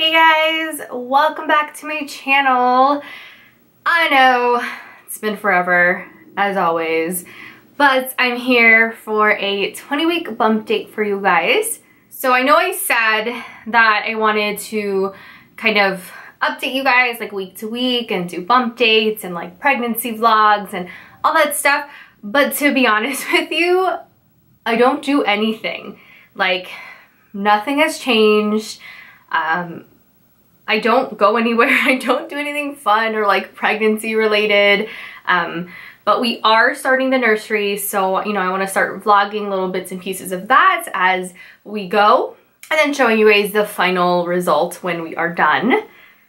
Hey guys, welcome back to my channel. I know it's been forever, as always, but I'm here for a 20-week bump date for you guys. So I know I said that I wanted to kind of update you guys like week to week and do bump dates and like pregnancy vlogs and all that stuff, but to be honest with you, I don't do anything. Like, nothing has changed. I don't go anywhere. I don't do anything fun or like pregnancy related. But we are starting the nursery, so you know, I want to start vlogging little bits and pieces of that as we go, and then showing you guys the final result when we are done.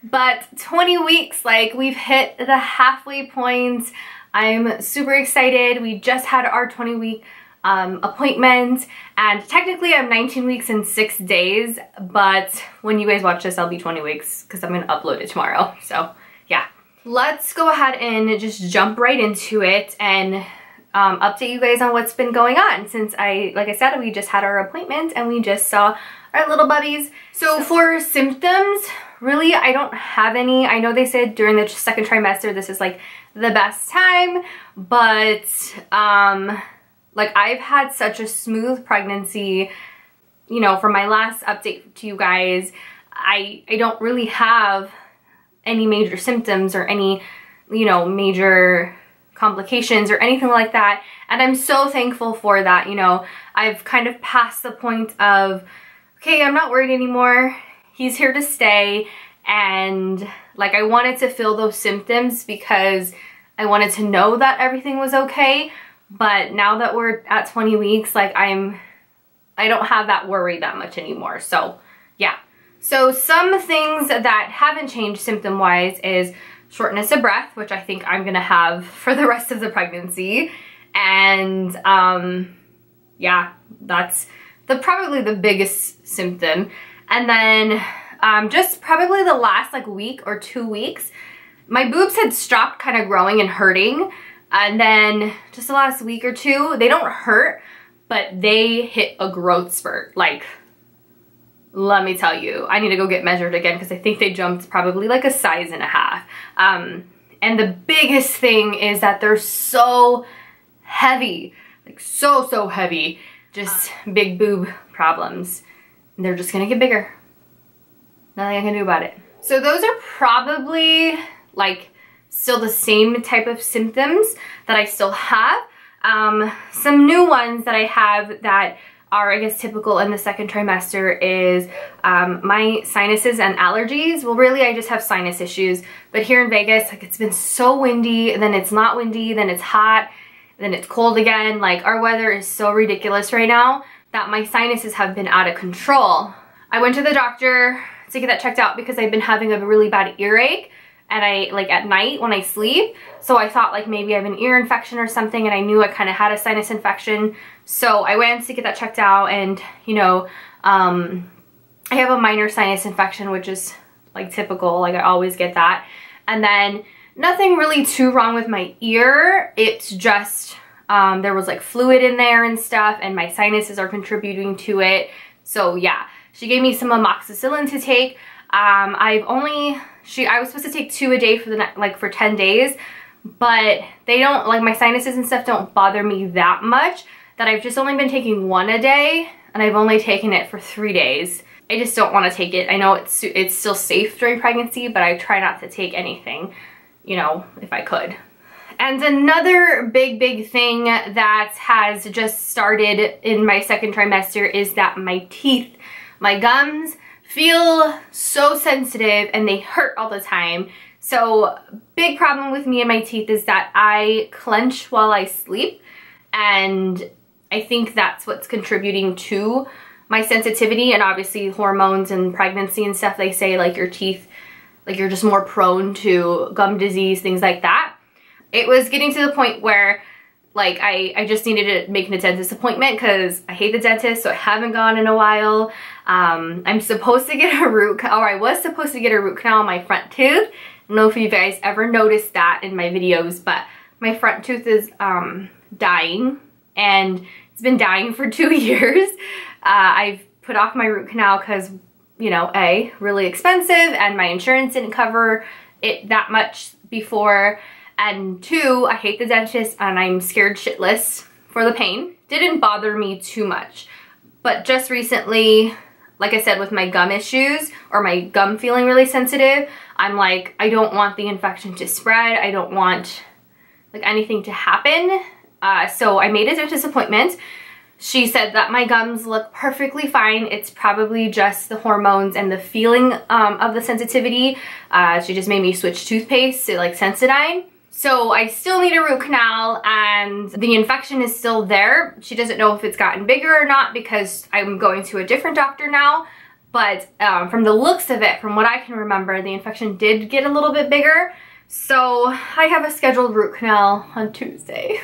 But 20 weeks, like, we've hit the halfway point. I'm super excited. We just had our 20-week appointment, and technically I'm 19 weeks and 6 days, but when you guys watch this I'll be 20 weeks because I'm gonna upload it tomorrow. So yeah, let's go ahead and just jump right into it and update you guys on what's been going on since like I said, we just had our appointment and we just saw our little bubbies. So for symptoms, really I don't have any. I know they said during the second trimester this is like the best time, but like, I've had such a smooth pregnancy, you know, from my last update to you guys, I don't really have any major symptoms or any, you know, major complications or anything like that. And I'm so thankful for that. You know, I've kind of passed the point of, okay, I'm not worried anymore. He's here to stay. And like, I wanted to feel those symptoms because I wanted to know that everything was okay. But now that we're at 20 weeks, like I don't have that worry that much anymore. So yeah. So some things that haven't changed symptom-wise is shortness of breath, which I think I'm gonna have for the rest of the pregnancy. And yeah, that's probably the biggest symptom. And then just probably the last like week or 2 weeks, my boobs had stopped kind of growing and hurting. And then just the last week or two, they don't hurt, but they hit a growth spurt. Like, let me tell you, I need to go get measured again because I think they jumped probably like a size and a half. And the biggest thing is that they're so heavy, like so heavy, just big boob problems. And they're just gonna get bigger. Nothing I can do about it. So those are probably like still the same type of symptoms that I still have. Some new ones that I have that are, I guess, typical in the second trimester is my sinuses and allergies. Well, really, I just have sinus issues. But here in Vegas, like, it's been so windy, and then it's not windy, then it's hot, then it's cold again. Like, our weather is so ridiculous right now that my sinuses have been out of control. I went to the doctor to get that checked out because I've been having a really bad earache. And like at night when I sleep, so I thought like maybe I have an ear infection or something, and I knew I kind of had a sinus infection. So I went to get that checked out, and you know, I have a minor sinus infection, which is like typical, like I always get that. And then nothing really too wrong with my ear. It's just there was like fluid in there and stuff, and my sinuses are contributing to it. So yeah, she gave me some amoxicillin to take. I was supposed to take 2 a day for for 10 days, but they don't, like, my sinuses and stuff don't bother me that much, that I've just only been taking 1 a day, and I've only taken it for 3 days. I just don't want to take it. I know it's still safe during pregnancy, but I try not to take anything, you know, if I could. And another big thing that has just started in my second trimester is that my teeth, my gums, feel so sensitive and they hurt all the time. So big problem with me and my teeth is that I clench while I sleep, and I think that's what's contributing to my sensitivity. And obviously hormones and pregnancy and stuff, they say like your teeth, like you're just more prone to gum disease, things like that. It was getting to the point where like I just needed to make a dentist appointment because I hate the dentist, so I haven't gone in a while. I'm supposed to get a root, or I was supposed to get a root canal on my front tooth. I don't know if you guys ever noticed that in my videos, but my front tooth is dying, and it's been dying for 2 years. I've put off my root canal because you know, A, really expensive and my insurance didn't cover it that much before, and 2, I hate the dentist and I'm scared shitless for the pain. Didn't bother me too much. But just recently, like I said, with my gum issues or my gum feeling really sensitive, I'm like, I don't want the infection to spread. I don't want like anything to happen. So I made a dentist appointment. She said that my gums look perfectly fine. It's probably just the hormones and the feeling of the sensitivity. She just made me switch toothpaste to like Sensodyne. So I still need a root canal and the infection is still there. She doesn't know if it's gotten bigger or not because I'm going to a different doctor now. But from the looks of it, from what I can remember, the infection did get a little bit bigger. So I have a scheduled root canal on Tuesday.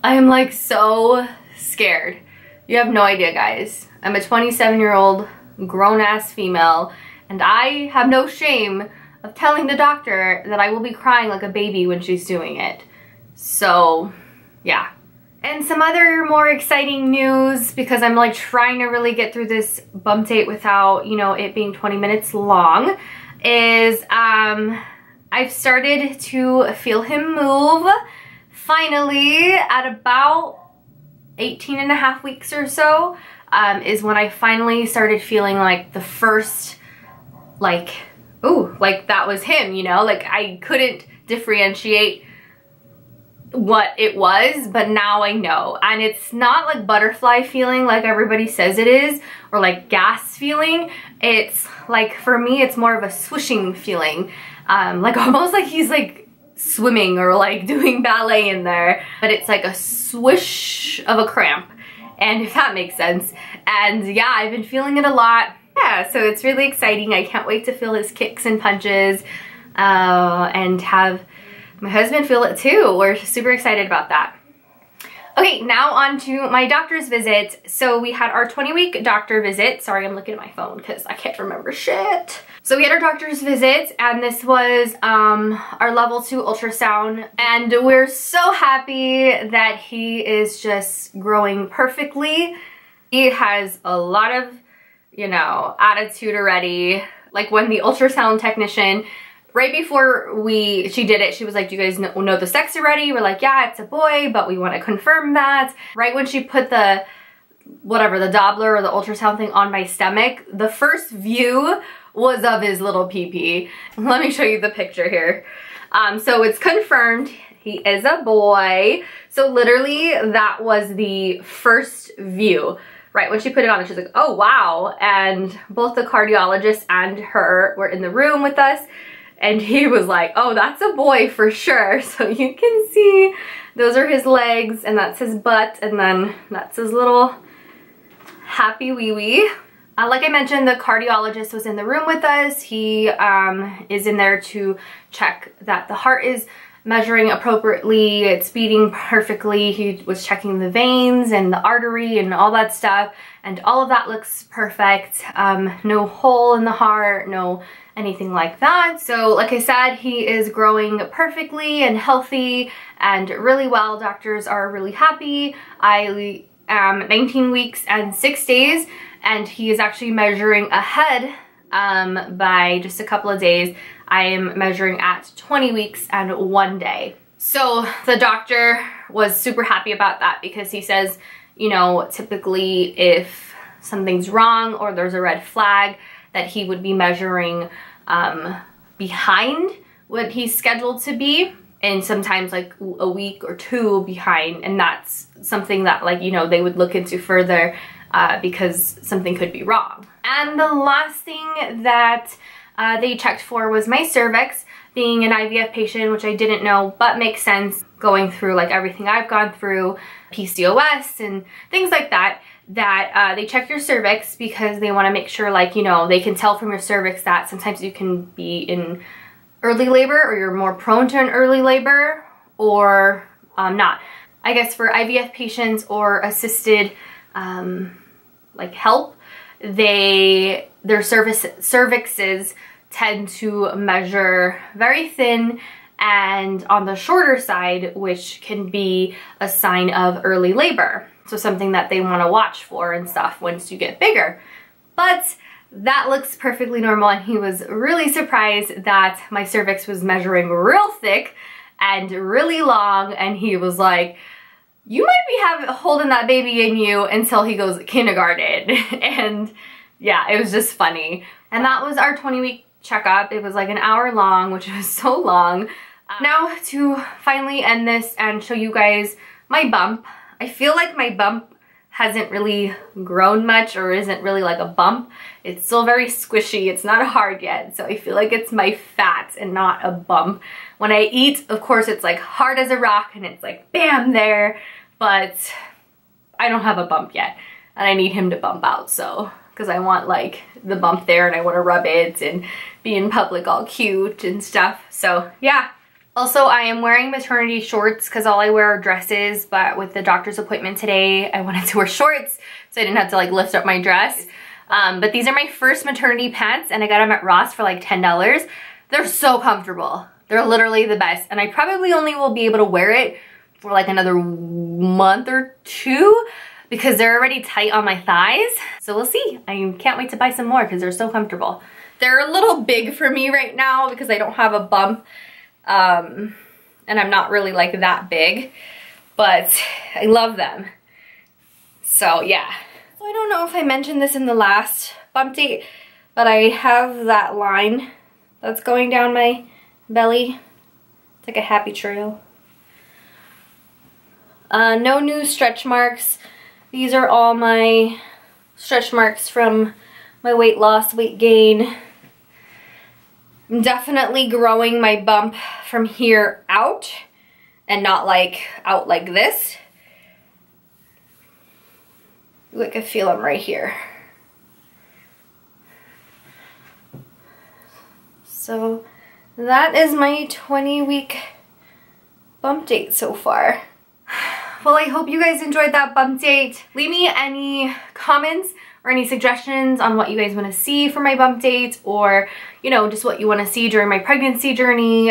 I am like so scared. You have no idea, guys. I'm a 27-year-old grown-ass female and I have no shame of telling the doctor that I will be crying like a baby when she's doing it. So yeah. And some other more exciting news, because I'm like trying to really get through this bump date without, you know, it being 20 minutes long, is I've started to feel him move finally at about 18 and a half weeks or so, is when I finally started feeling like the first, like, ooh, like that was him, you know? Like I couldn't differentiate what it was, but now I know. And it's not like butterfly feeling like everybody says it is, or like gas feeling. It's like, for me, it's more of a swooshing feeling. Like almost like he's like swimming or like doing ballet in there, but it's like a swish of a cramp, and if that makes sense. And yeah, I've been feeling it a lot. Yeah, so it's really exciting. I can't wait to feel his kicks and punches and have my husband feel it too. We're super excited about that. Okay, now on to my doctor's visit. So we had our 20-week doctor visit. Sorry, I'm looking at my phone because I can't remember shit. So we had our doctor's visit, and this was our level 2 ultrasound, and we're so happy that he is just growing perfectly. He has a lot of, you know, attitude already. Like when the ultrasound technician, right before she did it, she was like, do you guys know the sex already? We're like, yeah, it's a boy, but we want to confirm that. Right when she put the, whatever, the Doppler or the ultrasound thing on my stomach, the first view was of his little pee-pee. Let me show you the picture here. So it's confirmed he is a boy. So literally that was the first view. Right when she put it on, she's like, oh wow. And both the cardiologist and her were in the room with us. And he was like, oh, that's a boy for sure. So you can see those are his legs, and that's his butt, and then that's his little happy wee-wee. Like I mentioned, the cardiologist was in the room with us. He is in there to check that the heart is measuring appropriately, it's beating perfectly. He was checking the veins and the artery and all that stuff, and all of that looks perfect. No hole in the heart, no anything like that. So like I said, he is growing perfectly and healthy and really well. Doctors are really happy. I am 19 weeks and 6 days, and he is actually measuring ahead by just a couple of days. I am measuring at 20 weeks and 1 day. So the doctor was super happy about that, because he says, you know, typically if something's wrong or there's a red flag, that he would be measuring behind what he's scheduled to be, and sometimes like a week or 2 behind, and that's something that, like, you know, they would look into further because something could be wrong. And the last thing that they checked for was my cervix. Being an IVF patient, which I didn't know, but makes sense going through like everything I've gone through, PCOS and things like that, that they check your cervix because they want to make sure, like, you know, they can tell from your cervix that sometimes you can be in early labor, or you're more prone to an early labor, or not. I guess for IVF patients or assisted like help, their cervixes tend to measure very thin and on the shorter side, which can be a sign of early labor. So something that they want to watch for and stuff once you get bigger. But that looks perfectly normal, and he was really surprised that my cervix was measuring real thick and really long, and he was like, you might be holding that baby in you until he goes kindergarten. And yeah, it was just funny. And that was our 20-week checkup. It was like an hour long, which was so long. Now to finally end this and show you guys my bump. I feel like my bump hasn't really grown much, or isn't really like a bump. It's still very squishy. It's not hard yet. So I feel like it's my fat and not a bump. When I eat, of course, it's like hard as a rock and it's like bam there, but I don't have a bump yet, and I need him to bump out, so, because I want like the bump there and I want to rub it and be in public all cute and stuff. So yeah. Also, I am wearing maternity shorts because all I wear are dresses, but with the doctor's appointment today, I wanted to wear shorts so I didn't have to like lift up my dress. But these are my first maternity pants, and I got them at Ross for like $10. They're so comfortable. They're literally the best, and I probably only will be able to wear it for like another month or two because they're already tight on my thighs. So we'll see. I can't wait to buy some more because they're so comfortable. They're a little big for me right now because I don't have a bump. And I'm not really like that big, but I love them. So yeah. So I don't know if I mentioned this in the last bump date, but I have that line that's going down my belly. It's like a happy trail. No new stretch marks. These are all my stretch marks from my weight loss, weight gain. I'm definitely growing my bump from here out and not like out like this. Ooh, I can feel them right here. So that is my 20-week bump date so far. Well, I hope you guys enjoyed that bump date. Leave me any comments or any suggestions on what you guys want to see for my bump date, or, you know, just what you want to see during my pregnancy journey,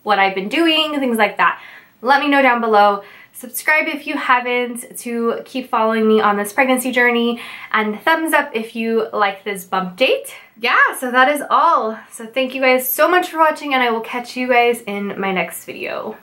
what I've been doing, things like that. Let me know down below. Subscribe if you haven't to keep following me on this pregnancy journey, and thumbs up if you like this bump date. Yeah, so that is all. So thank you guys so much for watching, and I will catch you guys in my next video.